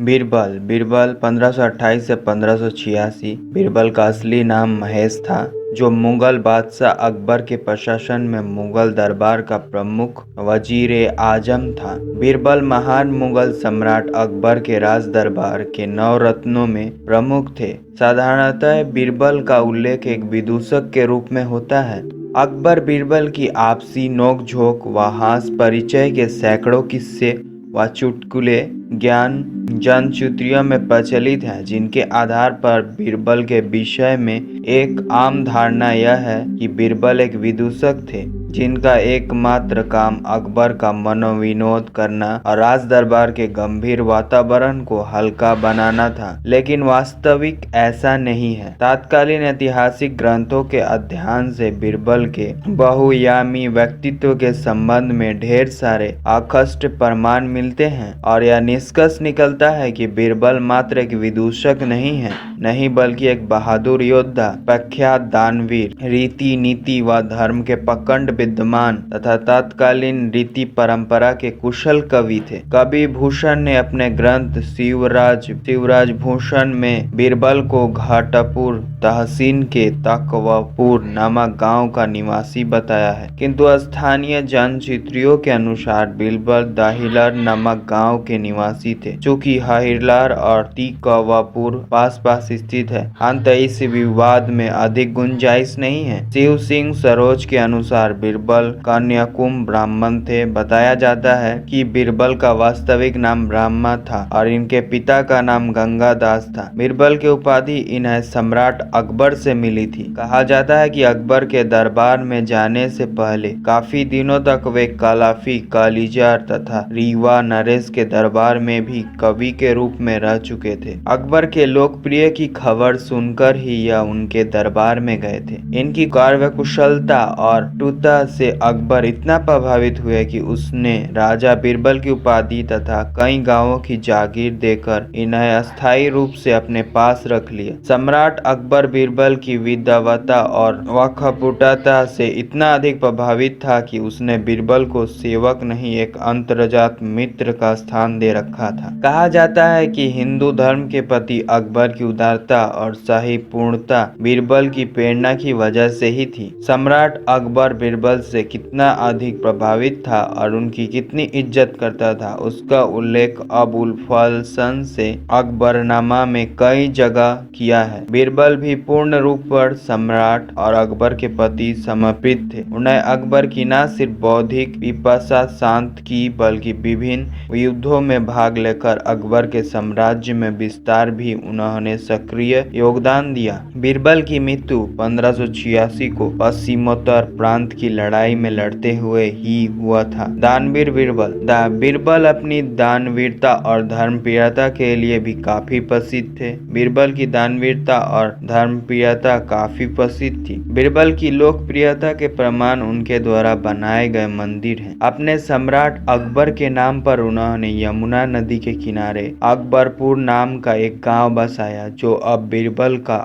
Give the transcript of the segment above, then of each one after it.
बीरबल बीरबल 1528 से 1586। बीरबल का असली नाम महेश था, जो मुगल बादशाह अकबर के प्रशासन में मुगल दरबार का प्रमुख वजीर आजम था। बीरबल महान मुगल सम्राट अकबर के राज दरबार के 9 रत्नों में प्रमुख थे। साधारणतः बीरबल का उल्लेख एक विदूषक के रूप में होता है। अकबर बीरबल की आपसी नोक-झोंक व हास्य परिचय के सैकड़ों किस्से व चुटकुले ज्ञान जनश्रुतियों में प्रचलित हैं, जिनके आधार पर बीरबल के विषय में एक आम धारणा यह है कि बीरबल एक विदूषक थे, जिनका एकमात्र काम अकबर का मनोविनोद करना और राज दरबार के गंभीर वातावरण को हल्का बनाना था। लेकिन वास्तविक ऐसा नहीं है। तत्कालीन ऐतिहासिक ग्रंथों के अध्ययन से बीरबल के बहुआयामी व्यक्तित्व के संबंध में ढेर सारे अस्पष्ट प्रमाण मिलते हैं और यह निष्कर्ष निकलता है कि बीरबल मात्र एक विदूषक नहीं बल्कि एक बहादुर योद्धा, प्रख्यात दानवीर, रीति नीति व धर्म के प्रखंड विद्वान तथा तत्कालीन रीति परंपरा के कुशल कवि थे। कवि भूषण ने अपने ग्रंथ शिवराज भूषण में बीरबल को घाटपुर तहसील के तकवापुर नामक गांव का निवासी बताया है, किंतु स्थानीय जनश्रुतियों के अनुसार बीरबल दाहिलार नामक गांव के निवासी थे, चूँकि हाहिलार और तकवापुर पास स्थित है। अंत इस विवाद में अधिक गुंजाइश नहीं है। शिव सिंह सरोज के अनुसार बीरबल कन्याकुम ब्राह्मण थे। बताया जाता है कि बीरबल का वास्तविक नाम ब्रह्मा था और इनके पिता का नाम गंगादास था। बीरबल की उपाधि इन्हें सम्राट अकबर से मिली थी। कहा जाता है कि अकबर के दरबार में जाने से पहले काफी दिनों तक वे कालाफी, कालीजार तथा रीवा नरेश के दरबार में भी कवि के रूप में रह चुके थे। अकबर के लोकप्रिय की खबर सुनकर ही यह उनके दरबार में गए थे। इनकी कार्यकुशलता और टुता से अकबर इतना प्रभावित हुए कि उसने राजा बीरबल की उपाधि तथा कई गांवों की जागीर देकर इन्हें अस्थायी रूप से अपने पास रख लिया। सम्राट अकबर बीरबल की विद्वता और वक्फपुटता से इतना अधिक प्रभावित था कि उसने बीरबल को सेवक नहीं, एक अंतर्जात मित्र का स्थान दे रखा था। कहा जाता है कि हिंदू धर्म के प्रति अकबर की उदारता और शाही पूर्णता बीरबल की प्रेरणा की वजह से ही थी। सम्राट अकबर बीरबल से कितना अधिक प्रभावित था और उनकी कितनी इज्जत करता था, उसका उल्लेख अबुल फजल से अकबरनामा में कई जगह किया है। बीरबल भी पूर्ण रूप पर सम्राट और अकबर के प्रति समर्पित थे। उन्हें अकबर की न सिर्फ बौद्धिक पिपासा शांत की, बल्कि विभिन्न युद्धों में भाग लेकर अकबर के साम्राज्य में विस्तार भी उन्होंने सक्रिय योगदान दिया। बीरबल की मृत्यु 1586 को पश्चिमोत्तर प्रांत की लड़ाई में लड़ते हुए ही हुआ था। दानवीर बीरबल बीरबल अपनी दानवीरता और धर्मप्रियता के लिए भी काफी प्रसिद्ध थे। बीरबल की दानवीरता और धर्मप्रियता काफी प्रसिद्ध थी। बीरबल की लोकप्रियता के प्रमाण उनके द्वारा बनाए गए मंदिर हैं। अपने सम्राट अकबर के नाम पर उन्होंने यमुना नदी के किनारे अकबरपुर नाम का एक गांव बसाया, जो अब बीरबल का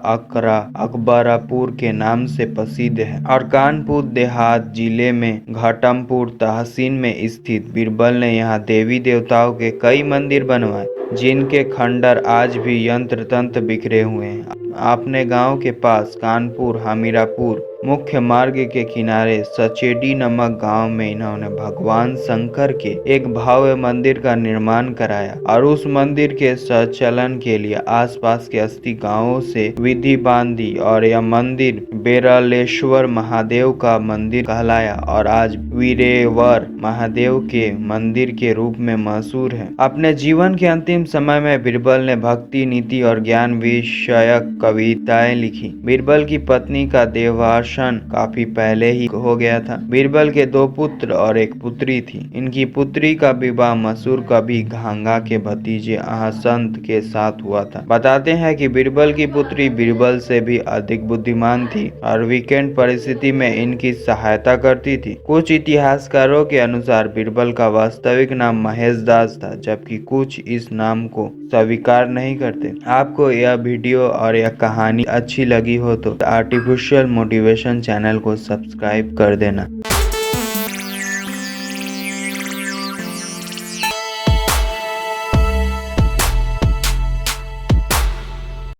अकबरापुर के नाम से प्रसिद्ध है और कानपुर देहात जिले में घाटमपुर तहसील में स्थित। बीरबल ने यहाँ देवी देवताओं के कई मंदिर बनवाए, जिनके खंडर आज भी यंत्र तंत्र बिखरे हुए हैं। अपने गांव के पास कानपुर हमीरापुर मुख्य मार्ग के किनारे सचेडी नामक गांव में इन्होंने भगवान शंकर के एक भव्य मंदिर का निर्माण कराया और उस मंदिर के संचालन के लिए आसपास के 80 गांवों से विधि बांधी और यह मंदिर बेरलेश्वर महादेव का मंदिर कहलाया और आज वीरेवर महादेव के मंदिर के रूप में मशहूर है। अपने जीवन के अंतिम समय में बीरबल ने भक्ति, नीति और ज्ञान विषयक कविताएं लिखी। बीरबल की पत्नी का देहावसान काफी पहले ही हो गया था। बीरबल के 2 पुत्र और 1 पुत्री थी। इनकी पुत्री का विवाह मशहूर कवि घांगा के भतीजे अहसंत के साथ हुआ था। बताते हैं कि बीरबल की पुत्री बीरबल से भी अधिक बुद्धिमान थी और वीकेंड परिस्थिति में इनकी सहायता करती थी। कुछ इतिहासकारों के अनुसार बीरबल का वास्तविक नाम महेश दास था, जबकि कुछ इस नाम को स्वीकार नहीं करते। आपको यह वीडियो और यह कहानी अच्छी लगी हो तो आर्टिफिशियल मोटिवेशन चैनल को सब्सक्राइब कर देना।